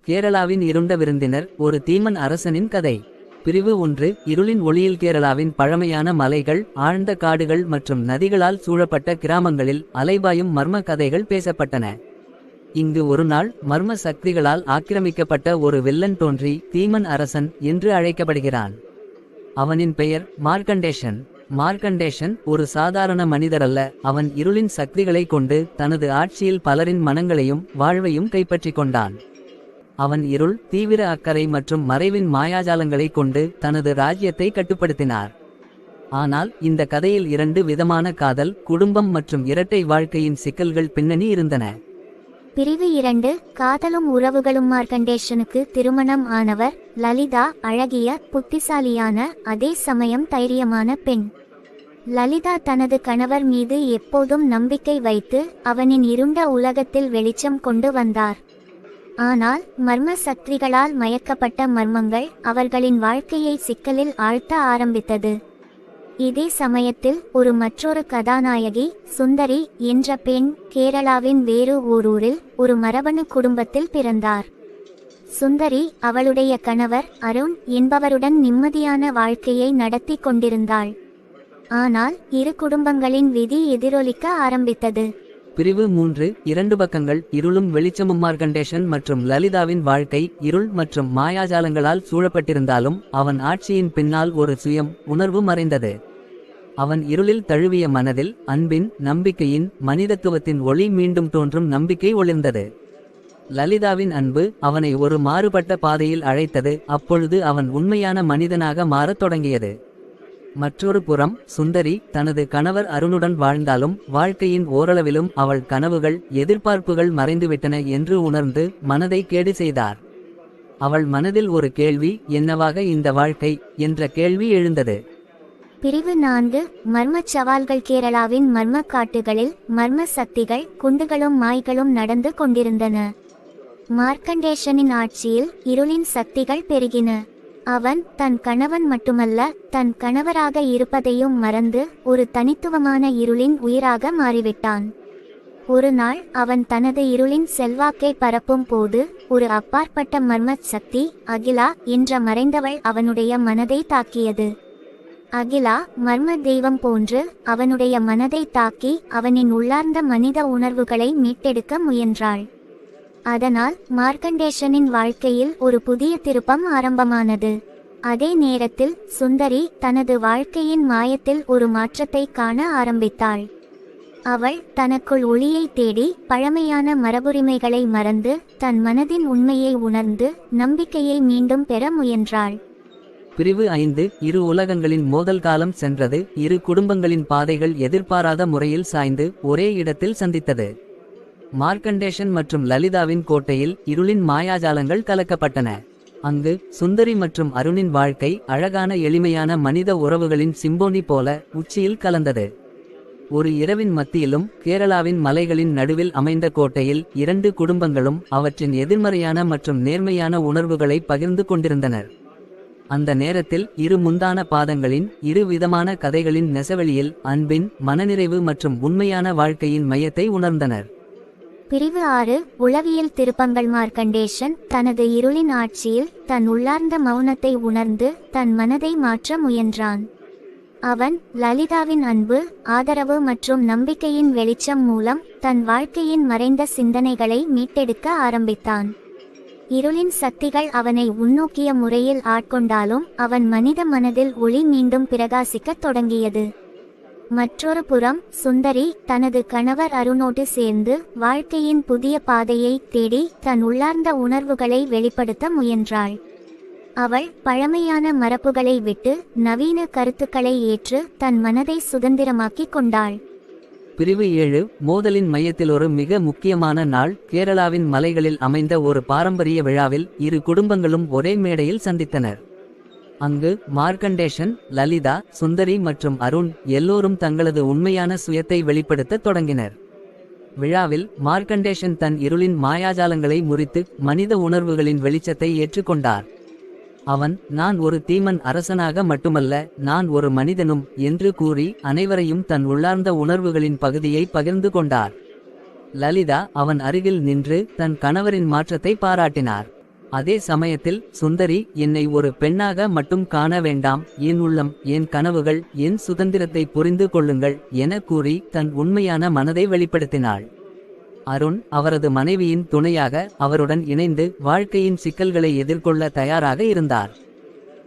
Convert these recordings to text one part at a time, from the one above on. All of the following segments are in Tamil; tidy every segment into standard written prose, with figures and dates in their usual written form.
கேரளாவின் இருண்ட விருந்தினர் ஒரு தீமன் அரசனின் கதை. பிரிவு 1. இருளின் ஒளியில். கேரளாவின் பழமையான மலைகள், ஆழ்ந்த காடுகள் மற்றும் நதிகளால் சூழப்பட்ட கிராமங்களில் அலைபாயும் மர்ம கதைகள் பேசப்பட்டன. இங்கு ஒரு நாள் மர்ம சக்திகளால் ஆக்கிரமிக்கப்பட்ட ஒரு வில்லன் தோன்றி தீமன் அரசன் என்று அழைக்கப்படுகிறான். அவனின் பெயர் மார்க்கண்டேஷன். மார்க்கண்டேஷன் ஒரு சாதாரண மனிதரல்ல. அவன் இருளின் சக்திகளை கொண்டு தனது ஆட்சியில் பலரின் மனங்களையும் வாழ்வையும் கைப்பற்றிக் கொண்டான். அவன் இருள், தீவிர அக்கறை மற்றும் மறைவின் மாயாஜாலங்களை கொண்டு தனது ராஜ்யத்தை கட்டுப்படுத்தினார். ஆனால் இந்த கதையில் 2 விதமான காதல், குடும்பம் மற்றும் இரட்டை வாழ்க்கையின் சிக்கல்கள் பின்னணி இருந்தன. பிரிவு 2. காதலும் உறவுகளும். மார்க்கண்டேஷனுக்கு திருமணம் ஆனவர் லலிதா அழகிய, புத்திசாலியான, அதே சமயம் தைரியமான பெண். லலிதா தனது கணவர் மீது எப்போதும் நம்பிக்கை வைத்து அவனின் இருண்ட உலகத்தில் வெளிச்சம் கொண்டு வந்தார். ஆனால் மர்ம சக்திகளால் மயக்கப்பட்ட மர்மங்கள் அவர்களின் வாழ்க்கையை சிக்கலில் ஆழ்த்த ஆரம்பித்தது. இதே சமயத்தில் மற்றொரு கதாநாயகி சுந்தரி என்ற பெண் கேரளாவின் வேறு ஊரில் ஒரு மரபணு குடும்பத்தில் பிறந்தார். சுந்தரி அவளுடைய கணவர் அருண் என்பவருடன் நிம்மதியான வாழ்க்கையை நடத்தி கொண்டிருந்தாள். ஆனால் இரு குடும்பங்களின் விதி எதிரொலிக்க ஆரம்பித்தது. பிரிவு 3. 2 பக்கங்கள். இருளும் வெளிச்சமும். மார்க்கண்டேஷன் மற்றும் லலிதாவின் வாழ்க்கை இருள் மற்றும் மாயாஜாலங்களால் சூழப்பட்டிருந்தாலும் அவன் ஆட்சியின் பின்னால் ஒரு சுயம் உணர்வு மறைந்தது. அவன் இருளில் தழுவிய மனதில் அன்பின், நம்பிக்கையின், மனிதத்துவத்தின் ஒளி மீண்டும் தோன்றும் நம்பிக்கை ஒளிர்ந்தது. லலிதாவின் அன்பு அவனை ஒரு மாறுபட்ட பாதையில் அழைத்தது. அப்பொழுது அவன் உண்மையான மனிதனாக மாறத் தொடங்கியது. மற்றொரு புறம் சுந்தரி தனது கணவர் அருணுடன் வாழ்ந்தாலும் வாழ்க்கையின் ஓரளவிலும் அவள் கனவுகள், எதிர்பார்ப்புகள் மறைந்துவிட்டன என்று உணர்ந்து மனதை கேடு செய்தார். அவள் மனதில் ஒரு கேள்வி, என்னவாக இந்த வாழ்க்கை என்ற கேள்வி எழுந்தது. பிரிவு 4. மர்மச் சவால்கள். கேரளாவின் மர்ம காட்டுகளில் மர்ம சக்திகள், குண்டுகளும் மாய்களும் நடந்து கொண்டிருந்தன. மார்க்கண்டேஷனின் ஆட்சியில் இருளின் சக்திகள் பெருகின. அவன் தன் கணவன் மட்டுமல்ல, தன் கணவராக இருப்பதையும் மறந்து ஒரு தனித்துவமான இருளின் உயிராக மாறிவிட்டான். ஒரு நாள் அவன் தனது இருளின் செல்வாக்கை பரப்பும் போது ஒரு அப்பாற்பட்ட மர்ம சக்தி அகிலா என்ற மறைந்தவள் அவனுடைய மனதை தாக்கியது. அகிலா மர்ம தெய்வம் போன்று அவனுடைய மனதை தாக்கி அவனின் உள்ளார்ந்த மனித உணர்வுகளை மீட்டெடுக்க முயன்றாள். அதனால் மார்க்கண்டேஷனின் வாழ்க்கையில் ஒரு புதிய திருப்பம் ஆரம்பமானது. அதே நேரத்தில் சுந்தரி தனது வாழ்க்கையின் மாயத்தில் ஒரு மாற்றத்தை காண ஆரம்பித்தாள். அவள் தனக்குள் ஒளியை தேடி பழமையான மரபுரிமைகளை மறந்து தன் மனதின் உண்மையை உணர்ந்து நம்பிக்கையை மீண்டும் பெற முயன்றாள். பிரிவு 5. இரு உலகங்களின் மோதல். காலம் சென்றது. இரு குடும்பங்களின் பாதைகள் எதிர்பாராத முறையில் சாய்ந்து ஒரே இடத்தில் சந்தித்தது. மார்க்கண்டேஷன் மற்றும் லலிதாவின் கோட்டையில் இருளின் மாயாஜாலங்கள் கலக்கப்பட்டன. அங்கு சுந்தரி மற்றும் அருணின் வாழ்க்கை அழகான எளிமையான மனித உறவுகளின் சிம்போனி போல உச்சியில் கலந்தது. ஒரு இரவின் மத்தியிலும் கேரளாவின் மலைகளின் நடுவில் அமைந்த கோட்டையில் 2 குடும்பங்களும் அவற்றின் எதிர்மறையான மற்றும் நேர்மையான உணர்வுகளை பகிர்ந்து கொண்டிருந்தனர். அந்த நேரத்தில் இரு முந்தான பாதங்களின் 2 விதமான கதைகளின் நெசவெளியில் அன்பின், மனநிறைவு மற்றும் உண்மையான வாழ்க்கையின் மையத்தை உணர்ந்தனர். பிரிவு 6. உளவியல் திருப்பங்கள். மார்க்கண்டேஷன் தனது இருளின் ஆட்சியில் தன் உள்ளார்ந்த மௌனத்தை உணர்ந்து தன் மனதை மாற்ற முயன்றான். அவன் லலிதாவின் அன்பு, ஆதரவு மற்றும் நம்பிக்கையின் வெளிச்சம் மூலம் தன் வாழ்க்கையின் மறைந்த சிந்தனைகளை மீட்டெடுக்க ஆரம்பித்தான். இருளின் சக்திகள் அவனை உள்நோக்கிய முறையில் ஆட்கொண்டாலும் அவன் மனித மனதில் ஒளி மீண்டும் பிரகாசிக்கத் தொடங்கியது. மற்றொரு புறம் சுந்தரி தனது கணவர் அருணோடு சேர்ந்து வாழ்க்கையின் புதிய பாதையை தேடி தன் உள்ளார்ந்த உணர்வுகளை வெளிப்படுத்த முயன்றாள். அவள் பழமையான மரபுகளை விட்டு நவீன கருத்துக்களை ஏற்று தன் மனதை சுதந்திரமாக்கிக் கொண்டாள். பிரிவு 7. மோதலின் மையத்தில். ஒரு மிக முக்கியமான நாள். கேரளாவின் மலைகளில் அமைந்த ஒரு பாரம்பரிய விழாவில் இரு குடும்பங்களும் ஒரே மேடையில் சந்தித்தனர். அங்கு மார்க்கண்டேஷன், லலிதா, சுந்தரி மற்றும் அருண் எல்லோரும் தங்களது உண்மையான சுயத்தை வெளிப்படுத்த தொடங்கினர். விழாவில் மார்க்கண்டேஷன் தன் இருளின் மாயாஜாலங்களை முறித்து மனித உணர்வுகளின் வெளிச்சத்தை ஏற்றுக்கொண்டார். அவன், நான் ஒரு தீமன் அரசனாக மட்டுமல்ல, நான் ஒரு மனிதனும் என்று கூறி அனைவரையும் தன் உள்ளார்ந்த உணர்வுகளின் பகுதியை பகிர்ந்து கொண்டார். லலிதா அவன் அருகில் நின்று தன் கணவரின் மாற்றத்தை பாராட்டினார். அதே சமயத்தில் சுந்தரி என்னை ஒரு பெண்ணாக மட்டும் காண வேண்டாம், என் உள்ளம், என் கனவுகள், என் சுதந்திரத்தை புரிந்து கொள்ளுங்கள் என கூறி தன் உண்மையான மனதை வெளிப்படுத்தினாள். அருண் அவரது மனைவியின் துணையாக அவருடன் இணைந்து வாழ்க்கையின் சிக்கல்களை எதிர்கொள்ள தயாராக இருந்தார்.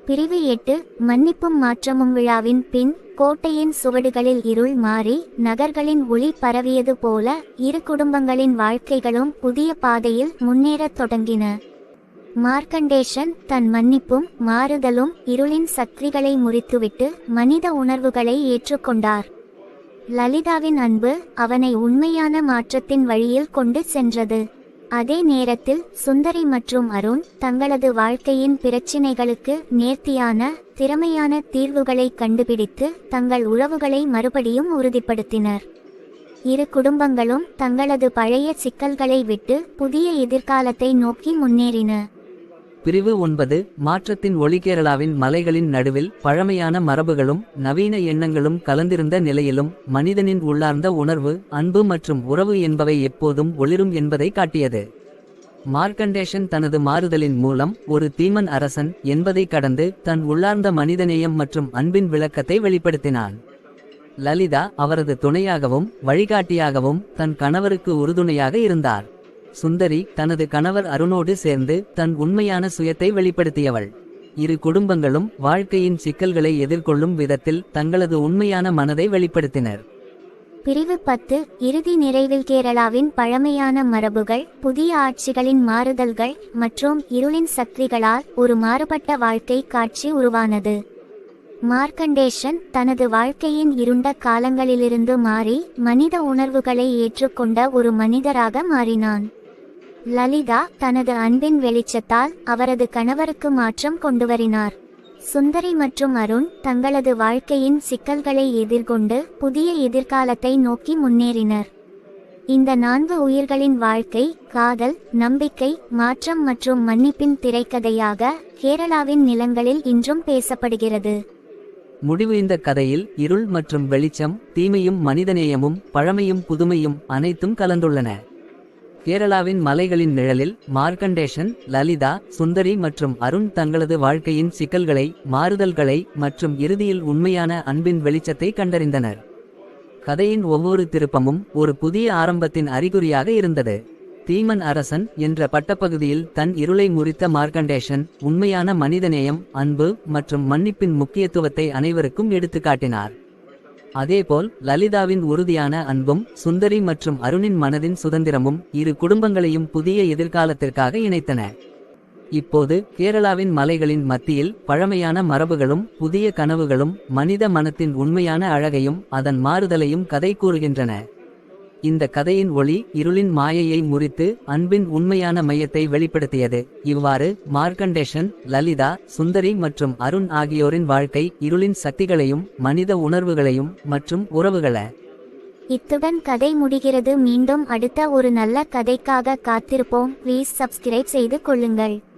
பிரிவு 8 மன்னிப்பும் மாற்றமும். விழாவின் பின் கோட்டையின் சுவடுகளில் இருள் மாறி நகர்களின் ஒளி பரவியது போல இரு குடும்பங்களின் வாழ்க்கைகளும் புதிய பாதையில் முன்னேறத் தொடங்கின. மார்க்கண்டேஷன் தன் மன்னிப்பும் மாறுதலும் இருளின் சக்திகளை முறித்துவிட்டு மனித உணர்வுகளை ஏற்றுக்கொண்டார். லலிதாவின் அன்பு அவனை உண்மையான மாற்றத்தின் வழியில் கொண்டு சென்றது. அதே நேரத்தில் சுந்தரி மற்றும் அருண் தங்களது வாழ்க்கையின் பிரச்சினைகளுக்கு நேர்த்தியான திறமையான தீர்வுகளை கண்டுபிடித்து தங்கள் உறவுகளை மறுபடியும் உறுதிப்படுத்தினர். இரு குடும்பங்களும் தங்களது பழைய சிக்கல்களை விட்டு புதிய எதிர்காலத்தை நோக்கி முன்னேறின. பிரிவு 9 மாற்றத்தின் ஒளி. கேரளாவின் மலைகளின் நடுவில் பழமையான மரபுகளும் நவீன எண்ணங்களும் கலந்திருந்த நிலையிலும் மனிதனின் உள்ளார்ந்த உணர்வு, அன்பு மற்றும் உறவு என்பவை எப்போதும் ஒளிரும் என்பதை காட்டியது. மார்க்கண்டேஷன் தனது மாறுதலின் மூலம் ஒரு தீமன் அரசன் என்பதை கடந்து தன் உள்ளார்ந்த மனிதநேயம் மற்றும் அன்பின் விளக்கத்தை வெளிப்படுத்தினான். லலிதா அவரது துணையாகவும் வழிகாட்டியாகவும் தன் கணவருக்கு உறுதுணையாக இருந்தார். சுந்தரி தனது கணவர் அருணோடு சேர்ந்து தன் உண்மையான சுயத்தை வெளிப்படுத்தியவள். இரு குடும்பங்களும் வாழ்க்கையின் சிக்கல்களை எதிர்கொள்ளும் விதத்தில் தங்களது உண்மையான மனதை வெளிப்படுத்தினர். பிரிவு 10 இறுதி நிறைவில். கேரளாவின் பழமையான மரபுகள், புதிய ஆட்சிகளின் மாறுதல்கள் மற்றும் இருளின் சக்திகளால் ஒரு மாறுபட்ட வாழ்க்கை காட்சி உருவானது. மார்க்கண்டேஷன் தனது வாழ்க்கையின் இருண்ட காலங்களிலிருந்து மாறி மனித உணர்வுகளை ஏற்றுக்கொண்ட ஒரு மனிதராக மாறினான். லலிதா தனது அன்பின் வெளிச்சத்தால் அவரது கணவருக்கு மாற்றம் கொண்டுவரினார். சுந்தரி மற்றும் அருண் தங்களது வாழ்க்கையின் சிக்கல்களை எதிர்கொண்டு புதிய எதிர்காலத்தை நோக்கி முன்னேறினர். இந்த 4 உயிர்களின் வாழ்க்கை காதல், நம்பிக்கை, மாற்றம் மற்றும் மன்னிப்பின் திரைக்கதையாக கேரளாவின் நிலங்களில் இன்றும் பேசப்படுகிறது. முடிவு. இந்த கதையில் இருள் மற்றும் வெளிச்சம், தீமையும் மனிதநேயமும், பழமையும் புதுமையும் அனைத்தும் கலந்துள்ளன. கேரளாவின் மலைகளின் நிழலில் மார்க்கண்டேஷன், லலிதா, சுந்தரி மற்றும் அருண் தங்களது வாழ்க்கையின் சிக்கல்களை, மாறுதல்களை மற்றும் இறுதியில் உண்மையான அன்பின் வெளிச்சத்தை கண்டறிந்தனர். கதையின் ஒவ்வொரு திருப்பமும் ஒரு புதிய ஆரம்பத்தின் அறிகுறியாக இருந்தது. தீமன் அரசன் என்ற பட்டப்பகுதியில் தன் இருளை முறித்த மார்க்கண்டேஷன் உண்மையான மனிதநேயம், அன்பு மற்றும் மன்னிப்பின் முக்கியத்துவத்தை அனைவருக்கும் எடுத்துக்காட்டினார். அதேபோல் லலிதாவின் உறுதியான அன்பும் சுந்தரி மற்றும் அருணின் மனதின் சுதந்திரமும் இரு குடும்பங்களையும் புதிய எதிர்காலத்திற்காக இணைத்தன. இப்போது கேரளாவின் மலைகளின் மத்தியில் பழமையான மரபுகளும் புதிய கனவுகளும் மனித மனத்தின் உண்மையான அழகையும் அதன் மாறுதலையும் கதை கூறுகின்றன. இந்த கதையின் ஒளி இருளின் மாயையை முறித்து அன்பின் உண்மையான மையத்தை வெளிப்படுத்தியது. இவ்வாறு மார்க்கண்டேஷன், லலிதா, சுந்தரி மற்றும் அருண் ஆகியோரின் வாழ்க்கை இருளின் சக்திகளையும் மனித உணர்வுகளையும் மற்றும் உறவுகளை. இத்துடன் கதை முடிகிறது. மீண்டும் அடுத்த ஒரு நல்ல கதைக்காக காத்திருப்போம். ப்ளீஸ் சப்ஸ்கிரைப் செய்து கொள்ளுங்கள்.